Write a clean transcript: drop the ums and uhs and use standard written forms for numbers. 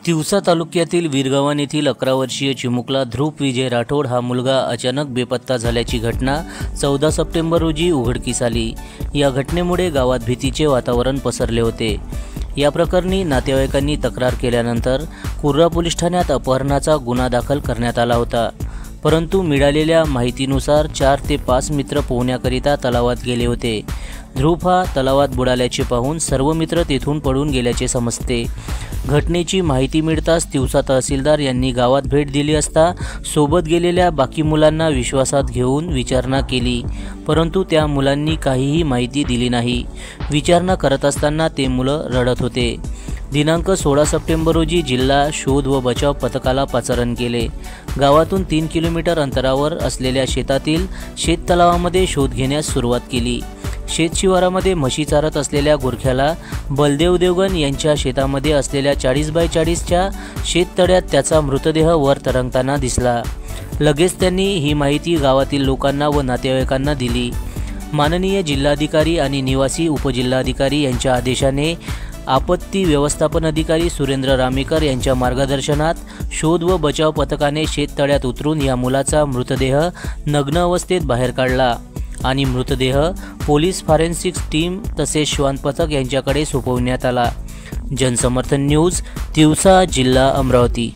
तिवसा तालुक्यातील वीरगव्हाण येथील 11 वर्षीय चिमुकला ध्रुव विजय राठोड हा मुलगा अचानक बेपत्ता झाल्याची घटना 14 सप्टेंबर रोजी उघडकीस आली। या घटनेमुळे गावात भीतीचे वातावरण पसरले होते। या प्रकरणी नातेवाईकांनी तक्रार केल्यानंतर कुर्रा पोलीस ठाण्यात अपहरणाचा गुन्हा दाखल करण्यात आला होता। परंतु मिळालेल्या माहितीनुसार 4 ते 5 मित्र पोहण्याकरिता तलावात गेले होते। ध्रुव हा तलावात बुडाल्याचे पाहून सर्व मित्र तेथून पळून गेल्याचे समजते। घटनेची माहिती मिळताच तिवसा तहसीलदार यांनी गावात भेट दिली असता सोबत गेलेल्या बाकी मुलांना विश्वासात घेऊन विचारणा केली, परंतु त्या मुलांनी काहीही माहिती दिली नाही। विचारणा करत असताना ते मुलं रडत होते। दिनांक 16 सप्टेंबर रोजी जिल्हा शोध व बचाव पथकाला पाचारण केले। गावातून 3 किलोमीटर अंतरावर असलेल्या शेतातील शेततलावामध्ये शोध घेण्यास सुरुवात केली। शेत शिवारामध्ये म्हशी चारत असलेल्या गुरख्याला बलदेव देवगण यांच्या शेतामध्ये असलेल्या 40 बाय 40च्या शेततळ्यात त्याचा मृतदेह वर तरंगताना दिसला। लगेच त्यांनी ही माहिती गावातील लोकांना व नातेवाईकांना दिली। माननीय जिल्हाधिकारी आणि निवासी उपजिल्हाधिकारी यांच्या आदेशाने आपत्ती व्यवस्थापन अधिकारी सुरेंद्र रामेकर यांच्या मार्गदर्शनात शोध व बचाव पथकाने शेततळ्यात उतरून या मुलाचा मृतदेह नग्न अवस्थेत बाहेर काढला आणि मृतदेह पोलीस फॉरेन्सिक्स टीम तसेच श्वान पथक यांच्याकडे सोपवण्यात आला। जनसमर्थन न्यूज, तिवसा, जिल्हा अमरावती।